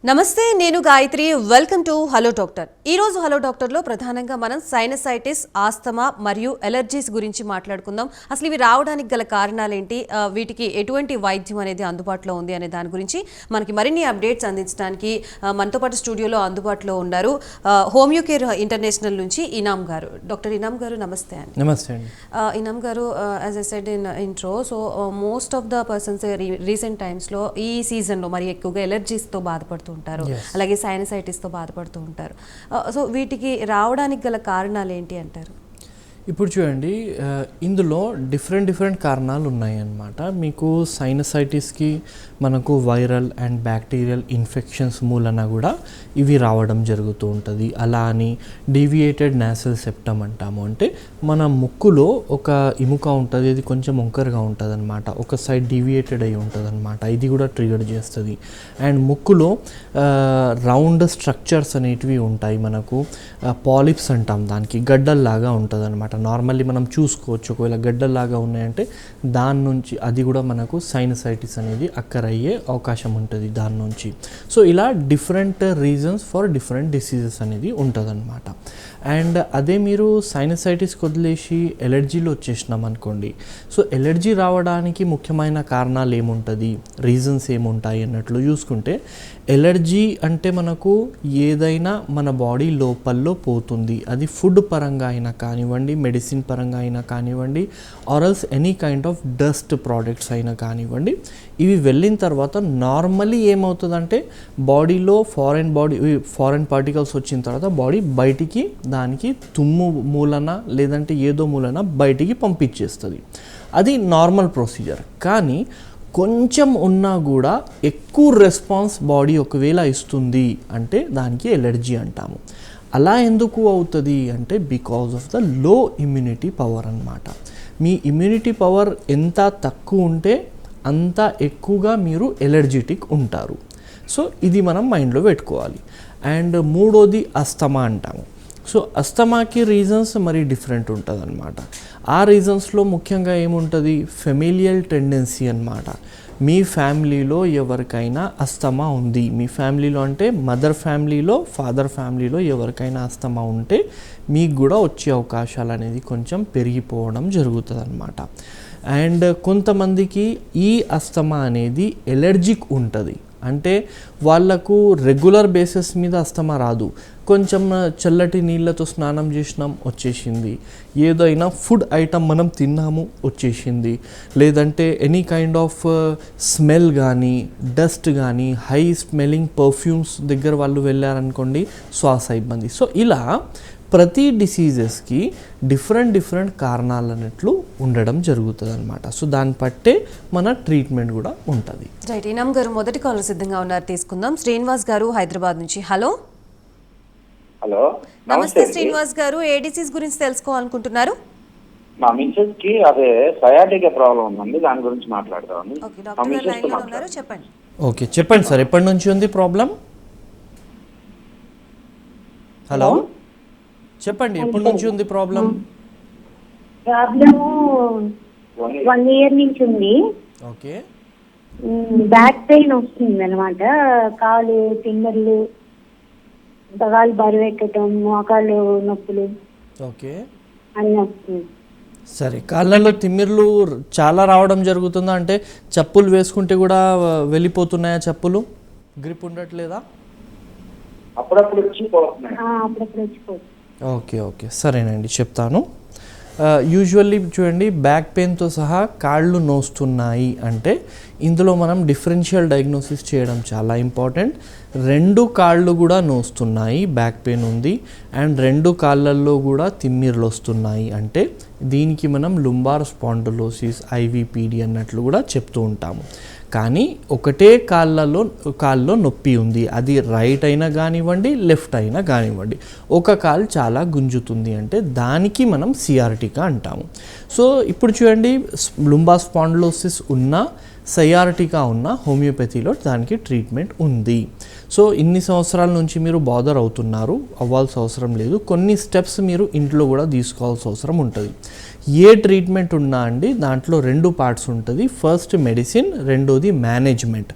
నమస్తే, నేను Gayatri. Welcome to hello doctor. ఈ రోజు హలో డాక్టర్లో ప్రధానంగా మనం సైనసైటిస్, ఆస్తమా మరియు ఎలర్జీస్ గురించి మాట్లాడుకుందాం. అసలు ఇవి రావడానికి గల కారణాలేంటి, వీటికి ఎటువంటి వైద్యం అనేది అందుబాటులో ఉంది అనే దాని గురించి మనకి మరిన్ని అప్డేట్స్ అందించడానికి మనతో పాటు స్టూడియోలో అందుబాటులో ఉన్నారు హోమియో కేర్ ఇంటర్నేషనల్ నుంచి ఇనామ్ గారు. డాక్టర్ ఇనామ్ గారు, నమస్తే అండి. నమస్తే అండి. ఇనామ్ గారు, as I said in intro, so most of the persons recent టైమ్స్లో ఈ సీజన్లో మరి ఎక్కువగా ఎలర్జీస్తో బాధపడుతూ ఉంటారు, అలాగే సైనసైటిస్తో బాధపడుతూ ఉంటారు. సో వీటికి రావడానికి గల కారణాలు ఏంటి అంటారు? ఇప్పుడు చూడండి, ఇందులో డిఫరెంట్ కారణాలు ఉన్నాయన్నమాట. మీకు సైనసైటిస్కి మనకు వైరల్ అండ్ బ్యాక్టీరియల్ ఇన్ఫెక్షన్స్ మూలన కూడా ఇవి రావడం జరుగుతూ ఉంటుంది. అలా అని డీవియేటెడ్ నాసల్ సెప్టమ్ అంటాము. అంటే మన ముక్కులో ఒక ఎముక ఉంటుంది, ఇది కొంచెం వంకరగా ఉంటుంది అనమాట, ఒక సైడ్ డీవియేటెడ్ అయి ఉంటుంది అనమాట. ఇది కూడా ట్రిగర్ చేస్తుంది. అండ్ ముక్కులో రౌండ్ స్ట్రక్చర్స్ అనేటివి ఉంటాయి. మనకు పాలిప్స్ అంటాం, దానికి గడ్డల్లాగా ఉంటుంది అనమాట. నార్మల్లీ మనం చూసుకోవచ్చు, ఒకవేళ గడ్డల్లాగా ఉన్నాయంటే దాని నుంచి అది కూడా మనకు సైనసైటిస్ అనేది అక్కర్ అయ్యే అవకాశం ఉంటుంది దాని నుంచి. సో ఇలా different reasons for different diseases అనేది ఉంటుంది అనమాట. అండ్ అదే మీరు సైనసైటిస్కి వదిలేసి ఎలర్జీలో వచ్చేసినాం అనుకోండి. సో ఎలర్జీ రావడానికి ముఖ్యమైన కారణాలు ఏముంటుంది, రీజన్స్ ఏముంటాయి అన్నట్లు చూసుకుంటే, ఎలర్జీ అంటే మనకు ఏదైనా మన బాడీ లోపల్లో పోతుంది. అది ఫుడ్ పరంగా అయినా కానివ్వండి, మెడిసిన్ పరంగా అయినా కానివ్వండి, or else any kind of dust products అయినా కానివ్వండి. ఇవి వెళ్ళిన తర్వాత నార్మల్లీ ఏమవుతుందంటే బాడీలో ఫారెన్ పార్టికల్స్ వచ్చిన తర్వాత బాడీ బయటికి దానికి తుమ్ము మూలన లేదంటే ఏదో మూలన బయటికి పంపించేస్తుంది. అది నార్మల్ ప్రొసీజర్. కానీ కొంచెం ఉన్నా కూడా ఎక్కువ రెస్పాన్స్ బాడీ ఒకవేళ ఇస్తుంది అంటే దానికి ఎలర్జీ అంటాము. అలా ఎందుకు అవుతుంది అంటే because of the low immunity power అన్నమాట. మీ ఇమ్యూనిటీ పవర్ ఎంత తక్కువ ఉంటే అంత ఎక్కువగా మీరు ఎలర్జెటిక్ ఉంటారు. సో ఇది మనం మైండ్లో పెట్టుకోవాలి. అండ్ మూడోది అస్తమా అంటాము. సో అస్తమాకి రీజన్స్ మరి డిఫరెంట్ ఉంటుంది అనమాట. ఆ రీజన్స్లో ముఖ్యంగా ఏముంటుంది, ఫెమిలియల్ టెండెన్సీ అన్నమాట. మీ ఫ్యామిలీలో ఎవరికైనా అస్తమా ఉంది, మీ ఫ్యామిలీలో అంటే మదర్ ఫ్యామిలీలో, ఫాదర్ ఫ్యామిలీలో ఎవరికైనా అస్తమా ఉంటే మీకు కూడా వచ్చే అవకాశాలు అనేది కొంచెం పెరిగిపోవడం జరుగుతుంది అన్నమాట. అండ్ కొంతమందికి ఈ అస్తమా అనేది ఎలర్జిక్ ఉంటుంది. అంటే వాళ్ళకు రెగ్యులర్ బేసిస్ మీద అస్తమా రాదు, కొంచెం చల్లటి నీళ్ళతో స్నానం చేసినాం వచ్చేసింది, ఏదైనా ఫుడ్ ఐటమ్ మనం తిన్నాము వచ్చేసింది, లేదంటే ఎనీ కైండ్ ఆఫ్ స్మెల్ కానీ డస్ట్ కానీ హై స్మెల్లింగ్ పర్ఫ్యూమ్స్ దగ్గర వాళ్ళు వెళ్ళారనుకోండి, శ్వాస ఇబ్బంది. సో ఇలా ప్రతి డిసీజెస్కి డిఫరెంట్ కారణాలు అన్నట్లు ఉండడం జరుగుతుంది అనమాట. సో దాన్ని బట్టే మన ట్రీట్మెంట్ కూడా ఉంటుంది. రైట్. ఇనామ్ గారు, మొదటి కాలర్ సిద్ధంగా ఉన్నారు, తీసుకుందాం. శ్రీనివాస్ గారు హైదరాబాద్ నుంచి. హలో. హలో, నమస్తే శ్రీనివాస్ గారు. ఏ డిసీజ్ గురించి తెలుసుకోవాలనుకుంటున్నారు? మా మిస్సెస్ కి అదే సయాటికా ప్రాబ్లం ఉందండి, దాని గురించి మాట్లాడదామని. ఓకే, డాక్టర్ గారు లైన్లో ఉన్నారు, చెప్పండి. ఓకే, చెప్పండి సార్, ఎప్పటి నుంచి ఉంది ప్రాబ్లం? హలో, చెప్పండి, ఎప్పటి నుంచి ఉంది ప్రాబ్లం? ప్రాబ్లము 1 year నుంచి ఉంది. ఓకే. బ్యాక్ పెయిన్ వస్తుంది అనమాట. కాలు తిమ్మర్లు, కాలు బరువు ఎక్కటం, మోకాలు నొప్పులు. ఓకే, అన్నీ వస్తుంది. సరే. కాళ్ళల్లో తిమ్మిర్లు చాలా రావడం జరుగుతుందా? అంటే చెప్పులు వేసుకుంటే కూడా వెళ్ళిపోతున్నాయా? చెప్పులు గ్రిప్ ఉండట్లేదా? అప్పుడప్పుడు వచ్చిపోతున్నాయి. అప్పుడప్పుడు వచ్చిపోతుంది. ఓకే, సరేనండి, చెప్తాను. యూజువల్లీ చూడండి, బ్యాక్ పెయిన్తో సహా కాళ్ళు నోస్తున్నాయి అంటే ఇందులో మనం డిఫరెన్షియల్ డయాగ్నోసిస్ చేయడం చాలా ఇంపార్టెంట్. 2 కాళ్ళు కూడా నోస్తున్నాయి, బ్యాక్ పెయిన్ ఉంది, అండ్ 2 కాళ్ళల్లో కూడా తిమ్మిర్లు వస్తున్నాయి అంటే దీనికి మనం లుంబార్ స్పాండిలోసిస్, ఐవిపిడి అన్నట్లు కూడా చెప్తూ ఉంటాము. కానీ ఒకటే కాల్లో నొప్పి ఉంది, అది రైట్ అయినా కానివ్వండి, లెఫ్ట్ అయినా కానివ్వండి, ఒక కాలు చాలా గుంజుతుంది అంటే దానికి మనం సియారిటికా అంటాము. సో ఇప్పుడు చూడండి, లుంబార్ స్పాండిలోసిస్ ఉన్న, సయారిటికా ఉన్న హోమియోపతిలో దానికి ట్రీట్మెంట్ ఉంది. సో ఇన్ని సంవత్సరాల నుంచి మీరు బాదర్ అవుతున్నారు, అవ్వాల్సిన అవసరం లేదు. కొన్ని స్టెప్స్ మీరు ఇంట్లో కూడా తీసుకోవాల్సిన అవసరం ఉంటుంది. ఏ ట్రీట్మెంట్ ఉన్నా అండి దాంట్లో 2 పార్ట్స్ ఉంటుంది. ఫస్ట్ మెడిసిన్, రెండోది మేనేజ్మెంట్.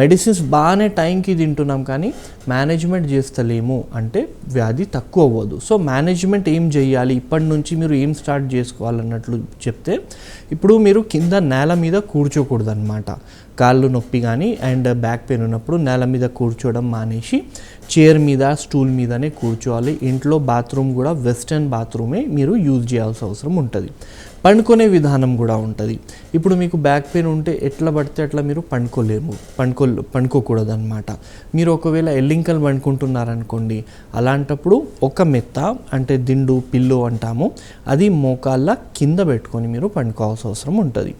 మెడిసిన్స్ బాగానే టైంకి తింటున్నాం కానీ మేనేజ్మెంట్ చేస్తలేము అంటే వ్యాధి తక్కువ అవ్వదు. సో మేనేజ్మెంట్ ఏం చేయాలి, ఇప్పటి నుంచి మీరు ఏం స్టార్ట్ చేసుకోవాలన్నట్లు చెప్తే, ఇప్పుడు మీరు కింద నేల మీద కూర్చోకూడదు అనమాట. కాళ్ళు నొప్పి కానీ అండ్ బ్యాక్ పెయిన్ ఉన్నప్పుడు నేల మీద కూర్చోవడం మానేసి చైర్ మీద స్టూల్ మీదనే కూర్చోవాలి. ఇంట్లో బాత్రూమ్ కూడా వెస్టర్న్ బాత్రూమే మీరు యూజ్ చేయాల్సిన అవసరం ఉంటుంది. పండుకునే విధానం కూడా ఉంటుంది. ఇప్పుడు మీకు బ్యాక్ పెయిన్ ఉంటే ఎట్లా పడితే అట్లా మీరు పండుకోకూడదు అనమాట. మీరు ఒకవేళ ఎల్లింకలు పండుకుంటున్నారనుకోండి, అలాంటప్పుడు ఒక మెత్త అంటే దిండు పిల్లో అంటాము, అది మోకాళ్ళ కింద పెట్టుకొని మీరు పండుకోవాల్సిన అవసరం ఉంటుంది.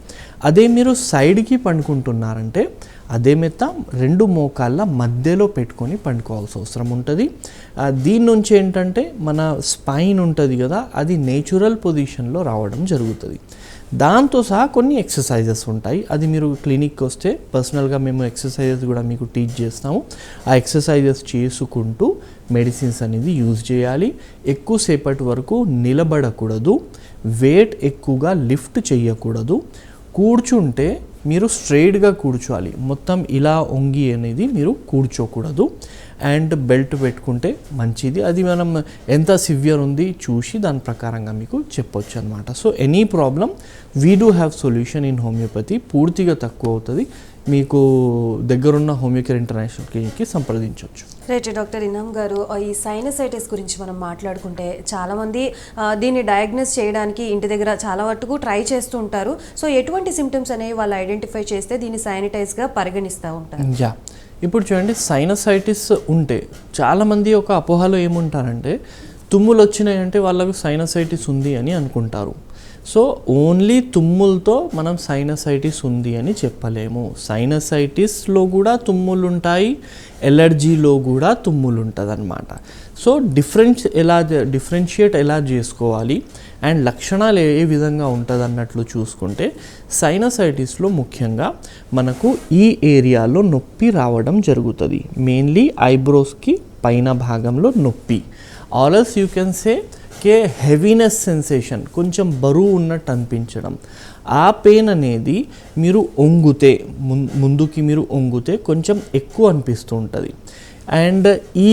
అదే మీరు సైడ్కి పండుకుంటున్నారంటే అదే మెత్త రెండు మోకాళ్ళ మధ్యలో పెట్టుకొని పండుకోవాల్సిన అవసరం ఉంటుంది. దీని నుంచి ఏంటంటే మన స్పైన్ ఉంటుంది కదా, అది నేచురల్ పొజిషన్లో రావడం జరుగుతుంది. దాంతో సహా కొన్ని ఎక్సర్సైజెస్ ఉంటాయి. అది మీరు క్లినిక్కి వస్తే పర్సనల్గా మేము ఎక్సర్సైజెస్ కూడా మీకు టీచ్ చేస్తాము. ఆ ఎక్సర్సైజెస్ చేసుకుంటూ మెడిసిన్స్ అనేది యూజ్ చేయాలి. ఎక్కువసేపటి వరకు నిలబడకూడదు, వెయిట్ ఎక్కువగా లిఫ్ట్ చేయకూడదు. కూర్చుంటే మీరు స్ట్రైట్గా కూర్చోవాలి, మొత్తం ఇలా వంగి అనేది మీరు కూర్చోకూడదు. అండ్ బెల్ట్ పెట్టుకుంటే మంచిది. అది మనం ఎంత సివియర్ ఉంది చూసి దాని ప్రకారంగా మీకు చెప్పొచ్చు అనమాట. So any problem we do have solution in homeopathy. పూర్తిగా తక్కువ అవుతుంది. మీకు దగ్గరున్న హోమియోకేర్ ఇంటర్నేషనల్ క్లినిక్కి సంప్రదించవచ్చు. రైట్ డాక్టర్ ఇనామ్ గారు, ఈ సైనసైటిస్ గురించి మనం మాట్లాడుకుంటే చాలామంది దీన్ని డయాగ్నోస్ చేయడానికి ఇంటి దగ్గర చాలా వరకు ట్రై చేస్తూ ఉంటారు. సో ఎటువంటి సిమ్టమ్స్ అనేవి వాళ్ళు ఐడెంటిఫై చేస్తే దీన్ని సైనటైజ్గా పరిగణిస్తూ ఉంటారు? యా, ఇప్పుడు చూడండి, సైనసైటిస్ ఉంటే చాలామంది ఒక అపోహలో ఏముంటారంటే తుమ్ములు వచ్చినాయంటే వాళ్ళకు సైనసైటిస్ ఉంది అని అనుకుంటారు. సో ఓన్లీ తుమ్ములతో మనం సైనసైటిస్ ఉంది అని చెప్పలేము. సైనసైటిస్లో కూడా తుమ్ములు ఉంటాయి, ఎలర్జీలో కూడా తుమ్ములు ఉంటుంది అన్నమాట. సో డిఫరెన్షియేట్ ఎలా చేసుకోవాలి అండ్ లక్షణాలు ఏ విధంగా ఉంటుంది అన్నట్లు చూసుకుంటే, సైనసైటిస్లో ముఖ్యంగా మనకు ఈ ఏరియాలో నొప్పి రావడం జరుగుతుంది. మెయిన్లీ ఐబ్రోస్కి పైన భాగంలో నొప్పి, also you can say heaviness sensation, కొంచెం బరువు ఉన్నట్టు అనిపించడం. ఆ పెయిన్ అనేది మీరు వంగితే ముందుకి మీరు వంగితే కొంచెం ఎక్కువ అనిపిస్తూ ఉంటుంది. అండ్ ఈ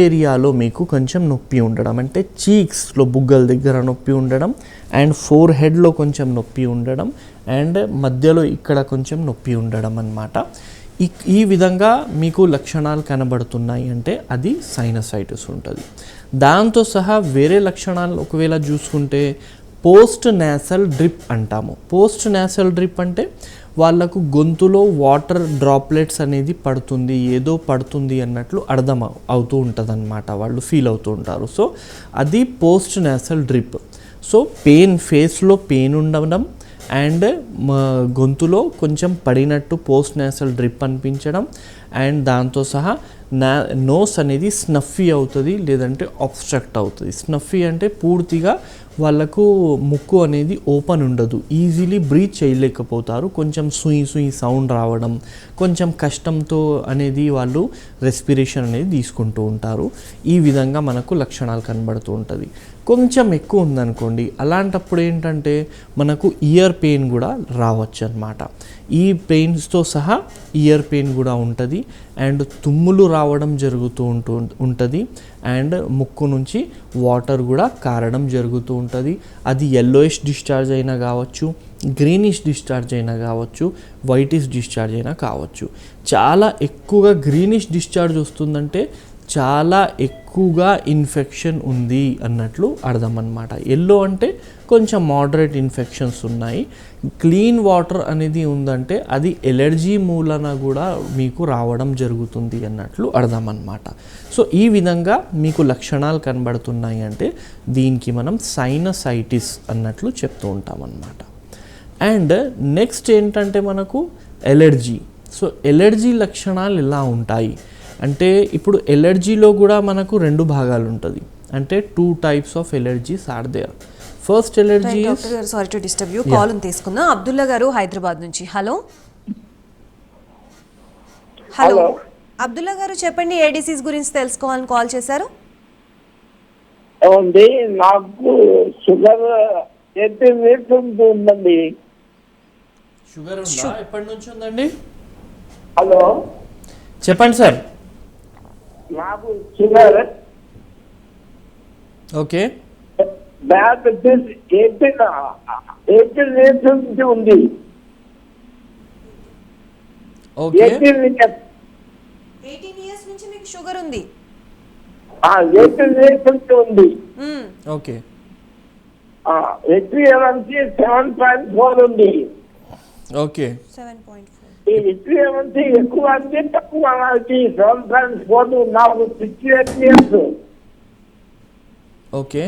ఏరియాలో మీకు కొంచెం నొప్పి ఉండడం, అంటే చీక్స్లో బుగ్గల దగ్గర నొప్పి ఉండడం, అండ్ ఫోర్ హెడ్లో కొంచెం నొప్పి ఉండడం, అండ్ మధ్యలో ఇక్కడ కొంచెం నొప్పి ఉండడం అన్నమాట. ఈ విధంగా మీకు లక్షణాలు కనబడుతున్నాయి అంటే అది సైనసైటిస్ ఉంటుంది. దాంతో సహా వేరే లక్షణాలు ఒకవేళ చూసుకుంటే పోస్ట్ నేసల్ డ్రిప్ అంటాము. పోస్ట్ నేసల్ డ్రిప్ అంటే వాళ్ళకు గొంతులో వాటర్ డ్రాప్లెట్స్ అనేది పడుతుంది, ఏదో పడుతుంది అన్నట్లు అర్థం అవుతూ ఉంటుంది అన్నమాట, వాళ్ళు ఫీల్ అవుతూ ఉంటారు. సో అది పోస్ట్ నేసల్ డ్రిప్. సో ఫేస్లో పెయిన్ ఉండడం అండ్ గొంతులో కొంచెం పడినట్టు పోస్ట్ నేసల్ డ్రిప్ అనిపించడం, అండ్ దాంతో సహా నోస్ అనేది స్నఫీ అవుతుంది, లేదంటే ఆబ్స్ట్రక్ట్ అవుతుంది. స్నఫీ అంటే పూర్తిగా వాళ్ళకు ముక్కు అనేది ఓపెన్ ఉండదు, ఈజీలీ బ్రీత్ చేయలేకపోతారు, కొంచెం సుయి సౌండ్ రావడం, కొంచెం కష్టంతో అనేది వాళ్ళు రెస్పిరేషన్ అనేది తీసుకుంటూ ఉంటారు. ఈ విధంగా మనకు లక్షణాలు కనబడుతూ ఉంటుంది. కొంచెం ఎక్కువ ఉందనుకోండి, అలాంటప్పుడు ఏంటంటే మనకు ఇయర్ పెయిన్ కూడా రావచ్చు అన్నమాట. ఈ పెయిన్స్తో సహా ఇయర్ పెయిన్ కూడా ఉంటుంది, అండ్ తుమ్ములు రావడం జరుగుతూ ఉంటుంది, అండ్ ముక్కు నుంచి వాటర్ కూడా కారడం జరుగుతూ ఉంటుంది. అది yellowish డిశ్చార్జ్ అయినా కావచ్చు, గ్రీనిష్ డిశ్చార్జ్ అయినా కావచ్చు, వైటిష్ డిశ్చార్జ్ అయినా కావచ్చు. చాలా ఎక్కువగా గ్రీనిష్ డిశ్చార్జ్ వస్తుందంటే చాలా ఎక్కువగా ఇన్ఫెక్షన్ ఉంది అన్నట్లు అర్థం అన్నమాట. ఎల్లో అంటే కొంచెం మోడరేట్ ఇన్ఫెక్షన్స్ ఉన్నాయి. క్లీన్ వాటర్ అనేది ఉందంటే అది ఎలర్జీ మూలన కూడా మీకు రావడం జరుగుతుంది అన్నట్లు అర్థం అన్నమాట. సో ఈ విధంగా మీకు లక్షణాలు కనబడుతున్నాయి అంటే దీనికి మనం సైనసైటిస్ అన్నట్లు చెప్తూ ఉంటాం అన్నమాట. అండ్ నెక్స్ట్ ఏంటంటే మనకు ఎలర్జీ. సో ఎలర్జీ లక్షణాలు ఎలా ఉంటాయి అంటే, ఇప్పుడు ఎలర్జీలో కూడా మనకు రెండు భాగాలు ఉంటుంది, అంటే 2 types of allergies are there. First allergy, doctor గారు sorry to disturb you, call తీసుకుందాం. అబ్దుల్లా గారు హైదరాబాద్ నుంచి. హలో అబ్దుల్లా గారు చెప్పండి, ఏ డిసీజ్ గురించి తెలుసుకోవాలని కాల్ చేశారు? ఏమండి, నాకు షుగర్ 80 weeks ఉందండి. షుగర్ ఉందా? ఎప్పటి నుంచి ఉందండి? హలో, చెప్పండి సార్. నాకు షుగర్ ఓకే డయాబెటీస్ 18 ఇయర్స్ నుంచి ఉంది. ఓకే 18 ఇయర్స్ నుంచి మీకు షుగర్ ఉంది. 18 ఇయర్స్ నుంచి ఉంది. మ్మ్. ఓకే HbA1c 7.4 ఉంది. ఓకే 7.4. ఈ HbA1c ఎక్కువ అంటే తక్కువ అనాలి. 7.4 నాకు 68 ఇయర్స్. ఓకే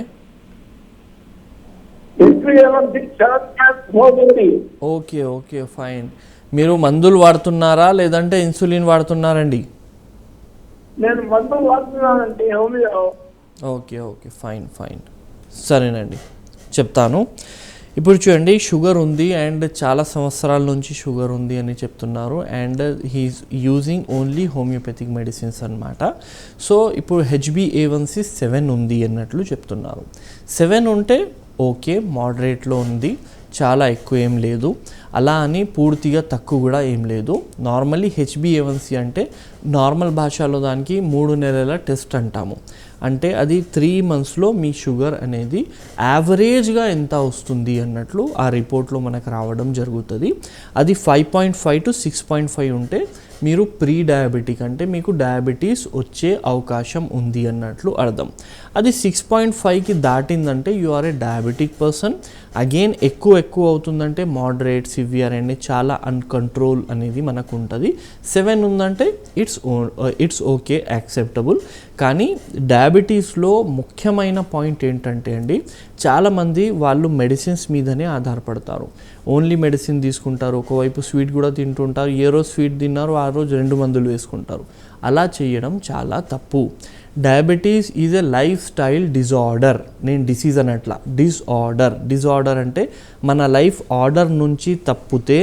HbA1c 7.4 ఉంది. Okay okay fine. మీరు మందులు వాడుతున్నారా లేదంటే ఇన్సులిన్ వాడుతున్నారండి? నేను మందులు వాడుతున్నానంటే homeo. Okay okay fine fine సరేనండి, చెప్తాను. ఇప్పుడు చూడండి, షుగర్ ఉంది అండ్ చాలా సంవత్సరాల నుంచి షుగర్ ఉంది అని చెప్తున్నారు and he's using only homeopathic medicines అన్నమాట. సో ఇప్పుడు HbA1c 7 ఉంది అన్నట్లు చెప్తున్నారు. 7 ఉంటే ఓకే, మోడరేట్లో ఉంది, చాలా ఎక్కువ ఏం లేదు, అలా అని పూర్తిగా తక్కువ కూడా ఏం లేదు. నార్మల్లీ HbA1c అంటే నార్మల్ భాషలో దానికి 3 నెలల టెస్ట్ అంటాము. అంటే అది 3 మంత్స్లో మీ షుగర్ అనేది యావరేజ్గా ఎంత వస్తుంది అన్నట్లు ఆ రిపోర్ట్లో మనకు రావడం జరుగుతుంది. అది 5.5 to 6.5 ఉంటే మీరు ప్రీ డయాబెటిక్, అంటే మీకు డయాబెటీస్ వచ్చే అవకాశం ఉంది అన్నట్లు అర్థం. అది 6.5కి దాటిందంటే you are a diabetic person. Again ఎక్కువ అవుతుందంటే మోడరేట్, సివియర్ అండ్ చాలా అన్కంట్రోల్ అనేది మనకు ఉంటుంది. 7 ఉందంటే ఇట్స్ ఓకే, యాక్సెప్టబుల్. కానీ డయాబెటీస్లో ముఖ్యమైన పాయింట్ ఏంటంటే అండి, చాలామంది వాళ్ళు మెడిసిన్స్ మీదనే ఆధారపడతారు. ఓన్లీ మెడిసిన్ తీసుకుంటారు, ఒకవైపు స్వీట్ కూడా తింటుంటారు. ఏ రోజు స్వీట్ తిన్నారు ఆ రోజు 2 మందులు వేసుకుంటారు. అలా చేయడం చాలా తప్పు. Diabetes is a life style disorder. నేను డిసీజ్ అనట్లా, డిజార్డర్ అంటే మన లైఫ్ ఆర్డర్ నుంచి తప్పితే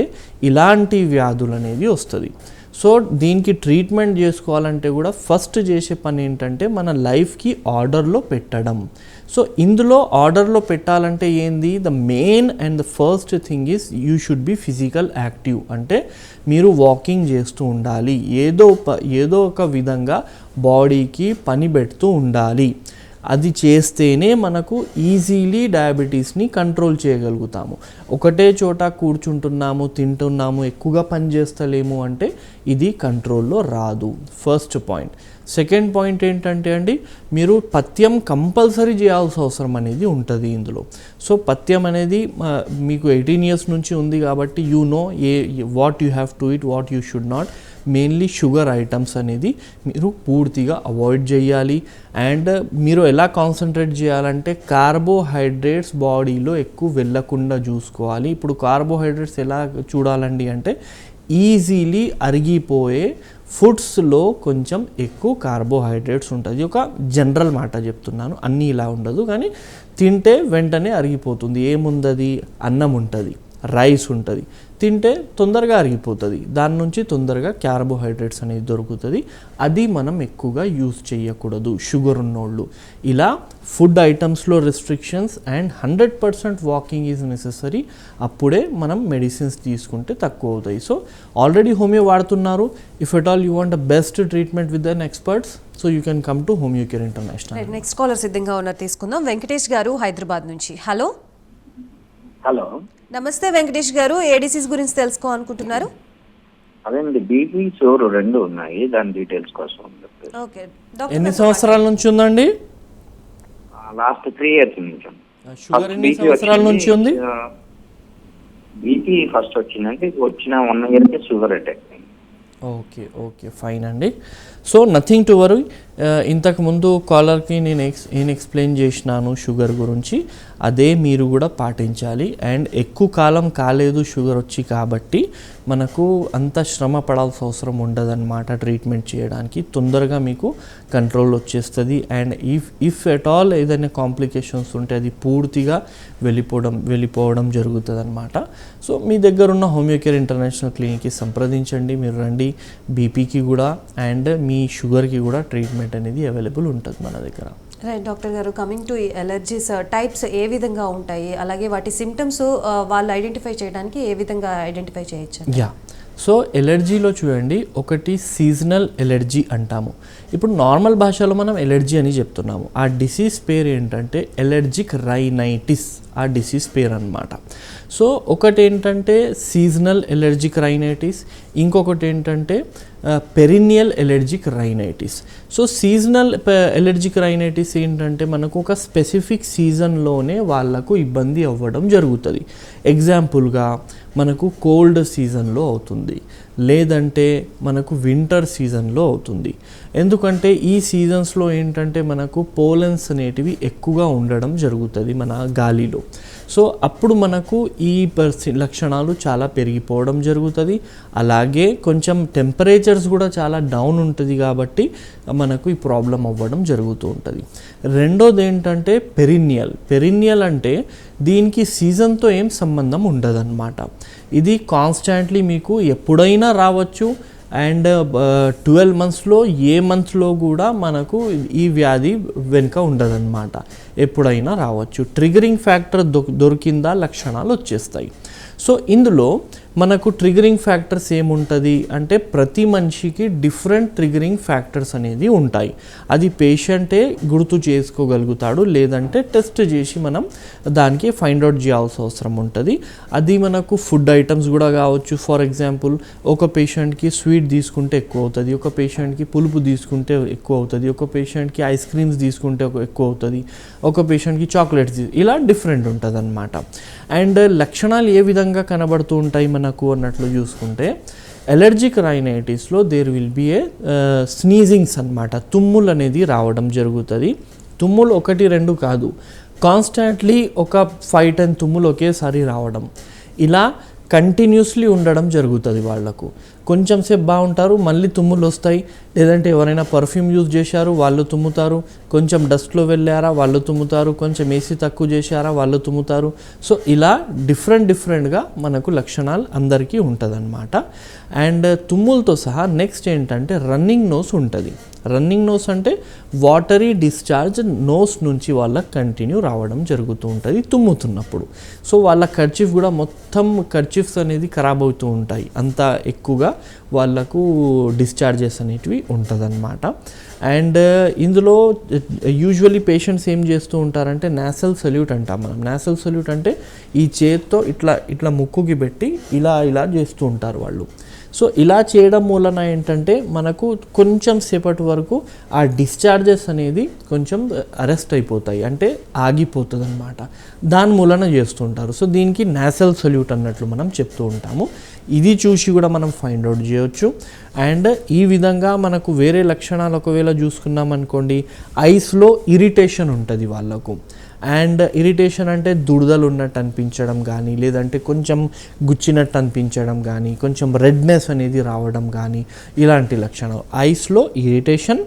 ఇలాంటి వ్యాధులు అనేవి వస్తుంది. సో దీనికి ట్రీట్మెంట్ చేసుకోవాలంటే కూడా ఫస్ట్ చేసే పని ఏంటంటే మన లైఫ్కి ఆర్డర్లో పెట్టడం. సో ఇందులో ఆర్డర్లో పెట్టాలంటే ఏంది, the main and the first thing is you should be physical active. అంటే మీరు వాకింగ్ చేస్తూ ఉండాలి, ఏదో ఒక విధంగా బాడీకి పని పెడుతూ ఉండాలి. అది చేస్తేనే మనకు ఈజీలీ డయాబెటీస్ని కంట్రోల్ చేయగలుగుతాము. ఒకటే చోట కూర్చుంటున్నాము, తింటున్నాము, ఎక్కువగా పని చేస్తలేము అంటే ఇది కంట్రోల్లో రాదు. First point. సెకండ్ పాయింట్ ఏంటంటే అండి, మీరు పథ్యం కంపల్సరీ చేయాల్సిన అవసరం అనేది ఉంటుంది ఇందులో. సో పథ్యం అనేది మీకు 18 ఇయర్స్ నుంచి ఉంది కాబట్టి you know what you have to eat, what you should not. Mainly sugar items అనేది మీరు పూర్తిగా అవాయిడ్ చేయాలి. అండ్ మీరు ఎలా కాన్సన్ట్రేట్ చేయాలంటే కార్బోహైడ్రేట్స్ బాడీలో ఎక్కువ వెళ్ళకుండా చూసుకోవాలి. ఇప్పుడు కార్బోహైడ్రేట్స్ ఎలా చూడాలండి అంటే, ఈజీలీ అరిగిపోయే ఫుడ్స్లో కొంచెం ఎక్కువ కార్బోహైడ్రేట్స్ ఉంటుంది. ఒక జనరల్ మాట చెప్తున్నాను, అన్నీ ఇలా ఉండదు, కానీ తింటే వెంటనే అరిగిపోతుంది. ఏముంది, అన్నం ఉంటుంది, రైస్ ఉంటుంది, తింటే తొందరగా అరిగిపోతుంది, దాని నుంచి తొందరగా కార్బోహైడ్రేట్స్ అనేది దొరుకుతుంది. అది మనం ఎక్కువగా యూజ్ చేయకూడదు షుగర్ ఉన్నోళ్ళు. ఇలా ఫుడ్ ఐటమ్స్లో restrictions and 100% walking is necessary. అప్పుడే మనం మెడిసిన్స్ తీసుకుంటే తక్కువ అవుతాయి. సో ఆల్రెడీ హోమియో వాడుతున్నారు, if at all you want the best treatment with an experts, so you can come to Homeo Care International. Next caller సిద్ధంగా ఉన్నారు, తీసుకుందాం. వెంకటేష్ గారు హైదరాబాద్ నుంచి. హలో హలో, నమస్తే వెంకటేష్ గారు, ఏ డిసీజ్ గురించి తెలుసుకోవాలనుకుంటున్నారు? అదేనండి, బీపీ షుగర్ 2 ఉన్నాయి, దాని డీటెయిల్స్ కోసం. ఓకే, ఎన్ని సంవత్సరాల నుంచి ఉందండి? లాస్ట్ 3 years నుంచి. షుగర్ ఎన్ని సంవత్సరాల నుంచి ఉంది? బీపీ ఫస్ట్ వచ్చిందంటే వచ్చిన 1 yearకి షుగర్ అటాక్ అయింది. ఓకే ఫైన్ అండి. So nothing to worry. ఇంతకుముందు కాలర్కి నేను ఎక్స్ప్లెయిన్ చేసినాను షుగర్ గురించి, అదే మీరు కూడా పాటించాలి. అండ్ ఎక్కువ కాలం కాలేదు షుగర్ వచ్చి కాబట్టి మనకు అంత శ్రమ పడాల్సిన అవసరం ఉండదన్నమాట ట్రీట్మెంట్ చేయడానికి. తొందరగా మీకు కంట్రోల్ వచ్చేస్తుంది. అండ్ ఇఫ్ ఎట్ ఆల్ ఏదైనా కాంప్లికేషన్స్ ఉంటే అది పూర్తిగా వెళ్ళిపోవడం జరుగుతుంది అనమాట. సో మీ దగ్గర ఉన్న హోమియో కేర్ ఇంటర్నేషనల్ క్లినిక్కి సంప్రదించండి, మీరు రండి. బీపీకి కూడా అండ్ మీ షుగర్కి కూడా ట్రీట్మెంట్ అనేది అవైలబుల్ ఉంటుంది మన దగ్గర. రైట్ డాక్టర్ గారు, కమింగ్ టు ఎలర్జీస్ టైప్స్ ఏ విధంగా ఉంటాయి, అలాగే వాటి సిమ్టమ్స్ వాళ్ళు ఐడెంటిఫై చేయడానికి ఏ విధంగా ఐడెంటిఫై చేయొచ్చు? యా, సో ఎలర్జీలో చూడండి, ఒకటి సీజనల్ ఎలర్జీ అంటాము. ఇప్పుడు నార్మల్ భాషలో మనం ఎలర్జీ అని చెప్తున్నాము. ఆ డిసీజ్ పేరు ఏంటంటే ఎలర్జిక్ రైనైటిస్, ఆ డిసీజ్ పేరు అన్నమాట. సో ఒకటి ఏంటంటే సీజనల్ ఎలర్జిక్ రైనైటిస్, ఇంకొకటి ఏంటంటే perineal allergic rhinitis. So seasonal allergic rhinitis ఏంటంటే మనకు ఒక స్పెసిఫిక్ సీజన్లోనే వాళ్ళకు ఇబ్బంది అవ్వడం జరుగుతుంది. ఎగ్జాంపుల్గా మనకు కోల్డ్ సీజన్లో అవుతుంది, లేదంటే మనకు వింటర్ సీజన్లో అవుతుంది. ఎందుకంటే ఈ సీజన్స్లో ఏంటంటే మనకు పోలెన్స్ అనేటివి ఎక్కువగా ఉండడం జరుగుతుంది మన గాలిలో. సో అప్పుడు మనకు ఈ లక్షణాలు చాలా పెరిగిపోవడం జరుగుతుంది. అలాగే కొంచెం టెంపరేచర్స్ కూడా చాలా డౌన్ ఉంటుంది కాబట్టి మనకు ఈ ప్రాబ్లం అవ్వడం జరుగుతూ ఉంటుంది. రెండోది ఏంటంటే పెరినియల్ అంటే దీనికి సీజన్తో ఏం సంబంధం ఉండదన్నమాట. ఇది కాన్స్టాంట్లీ మీకు ఎప్పుడైనా రావచ్చు. అండ్ 12 మంత్స్లో ఏ మంత్లో కూడా మనకు ఈ వ్యాధి వెనుక ఉండదన్నమాట, ఎప్పుడైనా రావచ్చు. ట్రిగరింగ్ ఫ్యాక్టర్ దొరికిందా లక్షణాలు వచ్చేస్తాయి. సో ఇందులో మనకు ట్రిగరింగ్ ఫ్యాక్టర్స్ ఏముంటుంది అంటే ప్రతి మనిషికి డిఫరెంట్ ట్రిగరింగ్ ఫ్యాక్టర్స్ అనేది ఉంటాయి. అది పేషెంటే గుర్తు చేసుకోగలుగుతాడు, లేదంటే టెస్ట్ చేసి మనం దానికి ఫైండ్ అవుట్ చేయాల్సిన అవసరం ఉంటుంది. అది మనకు ఫుడ్ ఐటమ్స్ కూడా కావచ్చు. ఫర్ ఎగ్జాంపుల్ ఒక పేషెంట్కి స్వీట్ తీసుకుంటే ఎక్కువ అవుతుంది, ఒక పేషెంట్కి పులుపు తీసుకుంటే ఎక్కువ అవుతుంది, ఒక పేషెంట్కి ఐస్ క్రీమ్స్ తీసుకుంటే ఎక్కువ అవుతుంది, ఒక పేషెంట్కి చాక్లెట్స్, ఇలా డిఫరెంట్ ఉంటుంది అన్నమాట. అండ్ లక్షణాలు ఏ విధంగా కనబడుతూ ఉంటాయి మనకు అన్నట్లు చూసుకుంటే, ఎలర్జిక్ రైనైటిస్లో there will be a sneezings అన్నమాట. తుమ్ములు అనేది రావడం జరుగుతుంది. తుమ్ములు 1-2 కాదు, కాన్స్టాంట్లీ ఒక 5-10 తుమ్ములు ఒకేసారి రావడం, ఇలా కంటిన్యూస్లీ ఉండడం జరుగుతుంది. వాళ్లకు కొంచెం సేపు బాగుంటారు, మళ్ళీ తుమ్ములు వస్తాయి. లేదంటే ఎవరైనా పర్ఫ్యూమ్ యూజ్ చేశారు, వాళ్ళు తుమ్ముతారు. కొంచెం డస్ట్లో వెళ్ళారా, వాళ్ళు తుమ్ముతారు. కొంచెం ఏసీ తక్కువ చేశారా, వాళ్ళు తుమ్ముతారు. సో ఇలా డిఫరెంట్గా మనకు లక్షణాలు అందరికీ ఉంటుందన్నమాట. అండ్ తుమ్ములతో సహా నెక్స్ట్ ఏంటంటే రన్నింగ్ నోస్ ఉంటుంది. రన్నింగ్ నోస్ అంటే వాటరీ డిశ్చార్జ్ నోస్ నుంచి వాళ్ళకి కంటిన్యూ రావడం జరుగుతూ ఉంటుంది తుమ్ముతున్నప్పుడు. సో వాళ్ళ కర్చీఫ్ కూడా మొత్తం కర్చీఫ్స్ అనేది ఖరాబ్ అవుతూ ఉంటాయి, అంత ఎక్కువగా వాళ్ళకు డిశ్చార్జెస్ అనేటివి ఉంటుందన్నమాట. అండ్ ఇందులో యూజువల్లీ పేషెంట్స్ ఏం చేస్తూ ఉంటారంటే నాసల్ సల్యూట్ అంటాం మనం. నాసల్ సల్యూట్ అంటే ఈ చేత్తో ఇట్లా ముక్కుకి పెట్టి ఇలా చేస్తూ ఉంటారు వాళ్ళు. సో ఇలా చేయడం మూలన ఏంటంటే మనకు కొంచెం సేపటి వరకు ఆ డిశ్చార్జెస్ అనేది కొంచెం అరెస్ట్ అయిపోతాయి, అంటే ఆగిపోతుంది అన్నమాట. దాని మూలన చేస్తుంటారు. సో దీనికి నాసల్ సల్యూట్ అన్నట్లు మనం చెప్తూ ఉంటాము. ఇది చూసి కూడా మనం ఫైండ్ అవుట్ చేయొచ్చు. అండ్ ఈ విధంగా మనకు వేరే లక్షణాలు ఒకవేళ చూసుకున్నాం అనుకోండి, ఐస్లో ఇరిటేషన్ ఉంటుంది వాళ్ళకు. అండ్ ఇరిటేషన్ అంటే దురదలు ఉన్నట్టు అనిపించడం కానీ, లేదంటే కొంచెం గుచ్చినట్టు అనిపించడం కానీ, కొంచెం రెడ్నెస్ అనేది రావడం కానీ, ఇలాంటి లక్షణాలు. ఐస్లో ఇరిటేషన్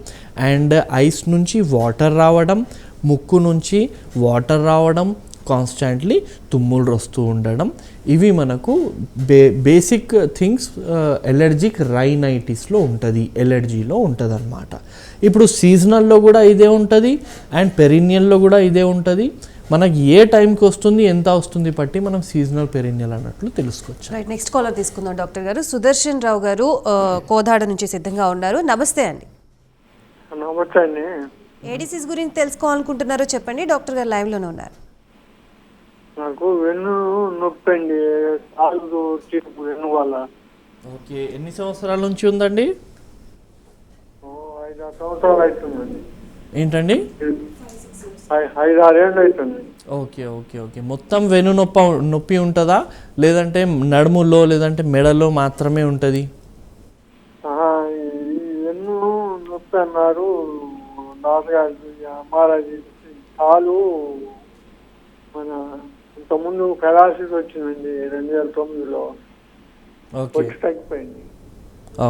అండ్ ఐస్ నుంచి వాటర్ రావడం, ముక్కు నుంచి వాటర్ రావడం, కాన్స్టాంట్లీ తుమ్ములు వస్తూ ఉండడం, ఇవి మనకు బేసిక్ థింగ్స్ ఎలర్జిక్ రైనైటిస్లో ఉంటుంది, ఎలర్జీలో ఉంటుంది అన్నమాట. ఇప్పుడు సీజనల్లో కూడా ఇదే ఉంటుంది అండ్ పెరినియల్లో కూడా ఇదే ఉంటుంది. మనకి ఏ టైంకి వస్తుంది, ఎంత వస్తుంది బట్టి మనం సీజనల్ పెరినియల్ అన్నట్లు తెలుసుకోవచ్చు. రైట్, నెక్స్ట్ కాలర్ తీసుకుందాం డాక్టర్ గారు. సుదర్శన్ రావు గారు కోదాడ నుంచి సిద్ధంగా ఉన్నారు. నమస్తే అండి. నమస్తే అండి. ఏ డిసీజ్ గురించి తెలుసుకోవాలనుకుంటున్నారో చెప్పండి, డాక్టర్ గారు లైవ్లోనే ఉన్నారు. నాకు వెన్ను నొప్పి అండి, కాలు చీపు వెన్ను వల్ల. ఓకే, ఎన్ని సంవత్సరాల నుంచి ఉందండి? 5-6 సంవత్సరాలు అవుతుందండి. ఏంటండి? 5-6 ఏళ్ళు అవుతుంది. ఓకే. మొత్తం వెన్ను నొప్పి ఉంటుందా, లేదంటే నడుములో లేదంటే మెడలో మాత్రమే ఉంటుంది? వెన్ను నొప్పి అన్నారు నాన్నగారు. మహారాజు కాలు మన ఇంతకుముందు పెరాసిస్ వచ్చిందండి 2009లో, వచ్చి తగ్గిపోయింది.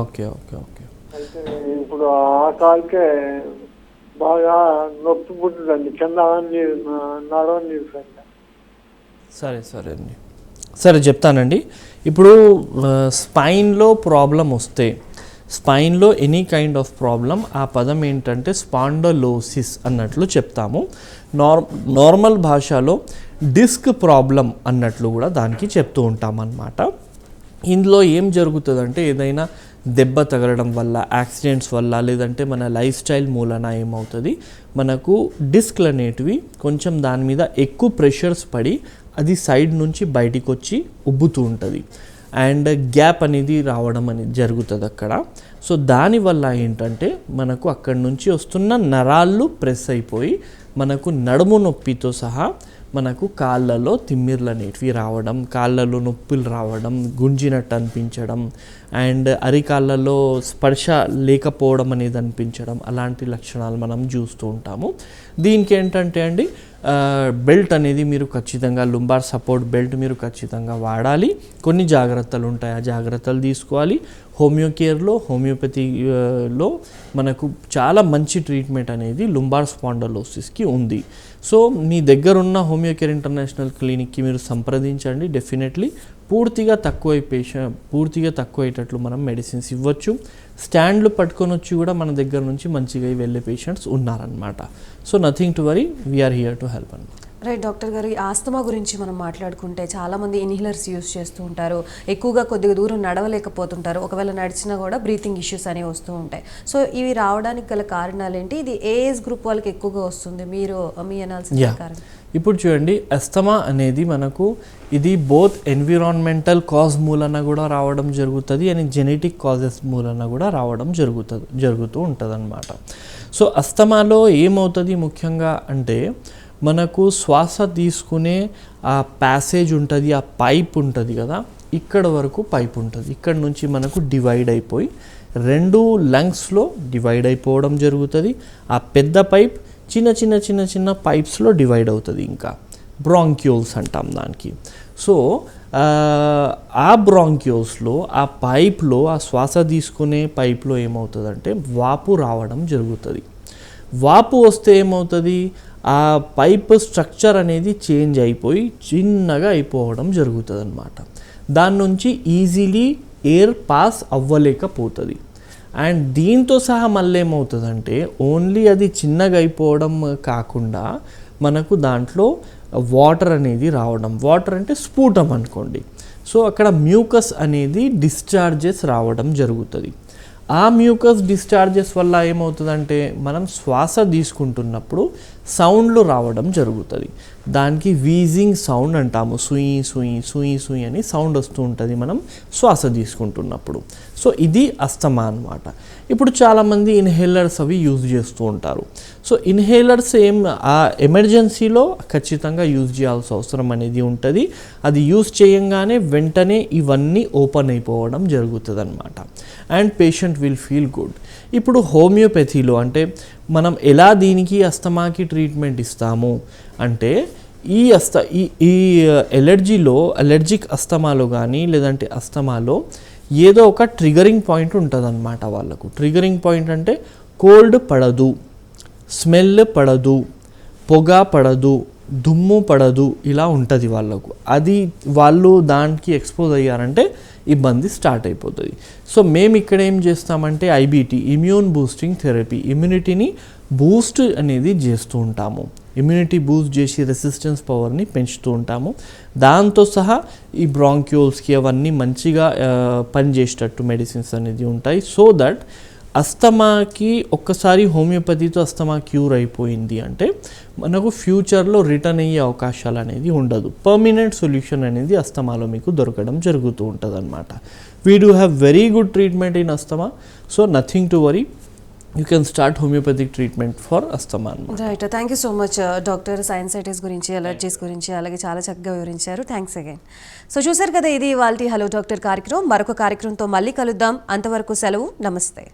ఓకే. అయితే ఇప్పుడు ఆ కాలుకే బాగా నొప్పి పుట్టిందండి, కింద నడవ నీరు సరే అండి. సరే చెప్తానండి. ఇప్పుడు స్పైన్లో ప్రాబ్లం వస్తే, స్పైన్లో ఎనీ కైండ్ ఆఫ్ ప్రాబ్లం, ఆ పదం ఏంటంటే స్పాండలోసిస్ అన్నట్లు చెప్తాము. నార్మల్ భాషలో డిస్క్ ప్రాబ్లం అన్నట్లు కూడా దానికి చెప్తూ ఉంటాం అన్నమాట. ఇందులో ఏం జరుగుతుందంటే ఏదైనా దెబ్బ తగలడం వల్ల, యాక్సిడెంట్స్ వల్ల, లేదంటే మన లైఫ్ స్టైల్ మూలన ఏమవుతుంది, మనకు డిస్క్లు అనేటివి కొంచెం దాని మీద ఎక్కువ ప్రెషర్స్ పడి అది సైడ్ నుంచి బయటికి వచ్చి ఉబ్బుతూ ఉంటుంది అండ్ గ్యాప్ అనేది రావడం అనేది జరుగుతుంది అక్కడ. సో దానివల్ల ఏంటంటే మనకు అక్కడి నుంచి వస్తున్న నరాళ్ళు ప్రెస్ అయిపోయి మనకు నడుము నొప్పితో సహా మనకు కాళ్ళలో తిమ్మిర్లు అనేటివి రావడం, కాళ్ళలో నొప్పులు రావడం, గుంజినట్టు అనిపించడం అండ్ అరికాళ్ళలో స్పర్శ లేకపోవడం అనేది అనిపించడం, అలాంటి లక్షణాలు మనం చూస్తూ ఉంటాము. దీనికి ఏంటంటే అండి బెల్ట్ అనేది మీరు ఖచ్చితంగా లుంబార్ సపోర్ట్ బెల్ట్ మీరు ఖచ్చితంగా వాడాలి. కొన్ని జాగ్రత్తలు ఉంటాయి, ఆ జాగ్రత్తలు తీసుకోవాలి. హోమియోపతిలో మనకు చాలా మంచి ట్రీట్మెంట్ అనేది లుంబార్ స్పాండలోసిస్కి ఉంది. సో మీ దగ్గర ఉన్న హోమియోకేర్ ఇంటర్నేషనల్ క్లినిక్కి మీరు సంప్రదించండి. డెఫినెట్లీ పూర్తిగా తక్కువయ్యేటట్లు మనం మెడిసిన్స్ ఇవ్వచ్చు. స్టాండ్లు పట్టుకొని వచ్చి కూడా మన దగ్గర నుంచి మంచిగా వెళ్ళే పేషెంట్స్ ఉన్నారనమాట. So nothing to worry, we are here to help అండి. రైట్ డాక్టర్ గారు, ఈ ఆస్తమా గురించి మనం మాట్లాడుకుంటే చాలామంది ఇన్హీలర్స్ యూస్ చేస్తూ ఉంటారు, ఎక్కువగా కొద్దిగా దూరం నడవలేకపోతుంటారు, ఒకవేళ నడిచినా కూడా బ్రీతింగ్ ఇష్యూస్ అనేవి వస్తూ ఉంటాయి. సో ఇవి రావడానికి గల కారణాలు ఏంటి? ఇది ఏ ఏజ్ గ్రూప్ వాళ్ళకి ఎక్కువగా వస్తుంది, మీరు మీ అనాలిసిస్ ప్రకారం? ఇప్పుడు చూడండి, అస్తమా అనేది మనకు ఇది బోత్ ఎన్విరాన్మెంటల్ కాజ్ మూలన కూడా రావడం జరుగుతుంది అని జెనెటిక్ కాజెస్ మూలన కూడా రావడం జరుగుతూ ఉంటుంది అన్నమాట. సో అస్తమాలో ఏమవుతుంది ముఖ్యంగా అంటే మనకు శ్వాస తీసుకునే ఆ ప్యాసేజ్ ఉంటుంది, ఆ పైప్ ఉంటుంది కదా, ఇక్కడ వరకు పైప్ ఉంటుంది. ఇక్కడ నుంచి మనకు డివైడ్ అయిపోయి 2 లంగ్స్లో డివైడ్ అయిపోవడం జరుగుతుంది. ఆ పెద్ద పైప్ చిన్న పైప్స్లో డివైడ్ అవుతుంది. ఇంకా బ్రాంక్యూల్స్ అంటాం దానికి. సో ఆ బ్రాంక్యూల్స్లో ఆ పైప్లో, ఆ శ్వాస తీసుకునే పైప్లో ఏమవుతుందంటే వాపు రావడం జరుగుతుంది. వాపు వస్తే ఏమవుతుంది, ఆ పైప్ స్ట్రక్చర్ అనేది చేంజ్ అయిపోయి చిన్నగా అయిపోవడం జరుగుతుంది అన్నమాట. దాని నుంచి ఈజీలీ ఎయిర్ పాస్ అవ్వలేకపోతుంది. అండ్ దీంతో సహా మళ్ళీ ఏమవుతుందంటే ఓన్లీ అది చిన్నగా అయిపోవడం కాకుండా మనకు దాంట్లో వాటర్ అనేది రావడం, వాటర్ అంటే స్ఫూటం అనుకోండి. సో అక్కడ మ్యూకస్ అనేది డిశ్చార్జెస్ రావడం జరుగుతుంది. ఆ మ్యూకస్ డిశ్చార్జెస్ వల్ల ఏమవుతుందంటే మనం శ్వాస తీసుకుంటున్నప్పుడు సౌండ్లు రావడం జరుగుతుంది. దానికి వీజింగ్ సౌండ్ అంటాము. సుయి సుయి సుయి సుయి అని సౌండ్ వస్తూ ఉంటుంది మనం శ్వాస తీసుకుంటున్నప్పుడు. సో ఇది అస్తమా అన్నమాట. ఇప్పుడు చాలామంది ఇన్హేలర్స్ అవి యూజ్ చేస్తూ ఉంటారు. సో ఇన్హేలర్స్ ఆ ఎమర్జెన్సీలో ఖచ్చితంగా యూజ్ చేయాల్సిన అవసరం అనేది ఉంటుంది. అది యూజ్ చేయంగానే వెంటనే ఇవన్నీ ఓపెన్ అయిపోవడం జరుగుతుంది అన్నమాట. And patient will feel good. ఇప్పుడు హోమియోపతిలో అంటే మనం ఎలా దీనికి అస్తమాకి ట్రీట్మెంట్ ఇస్తాము అంటే ఈ అలర్జిక్ అస్తమాలో కానీ లేదంటే అస్తమాలో ఏదో ఒక ట్రిగరింగ్ పాయింట్ ఉంటుంది అన్నమాట వాళ్ళకు. ట్రిగరింగ్ పాయింట్ అంటే కోల్డ్ పడదు, స్మెల్ పడదు, పొగ పడదు, దుమ్ము పడదు, ఇలా ఉంటుంది వాళ్ళకు. అది వాళ్ళు దానికి ఎక్స్పోజ్ అయ్యారంటే ఇబ్బంది స్టార్ట్ అయిపోతుంది. సో మేము ఇక్కడ ఏం చేస్తామంటే ఐబీటీ, ఇమ్యూన్ బూస్టింగ్ థెరపీ, ఇమ్యూనిటీని బూస్ట్ అనేది చేస్తూ ఉంటాము. ఇమ్యూనిటీ బూస్ట్ చేసి రెసిస్టెన్స్ పవర్ని పెంచుతూ ఉంటాము. దాంతో సహా ఈ బ్రాంక్యూల్స్కి అవన్నీ మంచిగా పనిచేసేటట్టు మెడిసిన్స్ అనేది ఉంటాయి. సో దట్ అస్తమాకి ఒక్కసారి హోమియోపతితో అస్తమా క్యూర్ అయిపోయింది అంటే మనకు ఫ్యూచర్లో రిటర్న్ అయ్యే అవకాశాలు అనేది ఉండదు. పర్మనెంట్ సొల్యూషన్ అనేది అస్తమాలో మీకు దొరకడం జరుగుతూ ఉంటుంది అన్నమాట. We do have very good treatment in asthma. So nothing to worry, you can start homeopathic treatment for asthma. Right, thank you so much doctor. Sinusitis గురించి, అలర్జీస్ గురించి అలాగే చాలా చక్కగా వివరించారు. Thanks again. సో చూసారు కదా, ఇది ఇవాల్టి హలో డాక్టర్ కార్యక్రమం. మరొక కార్యక్రమంతో మళ్ళీ కలుద్దాం. అంతవరకు సెలవు, నమస్తే.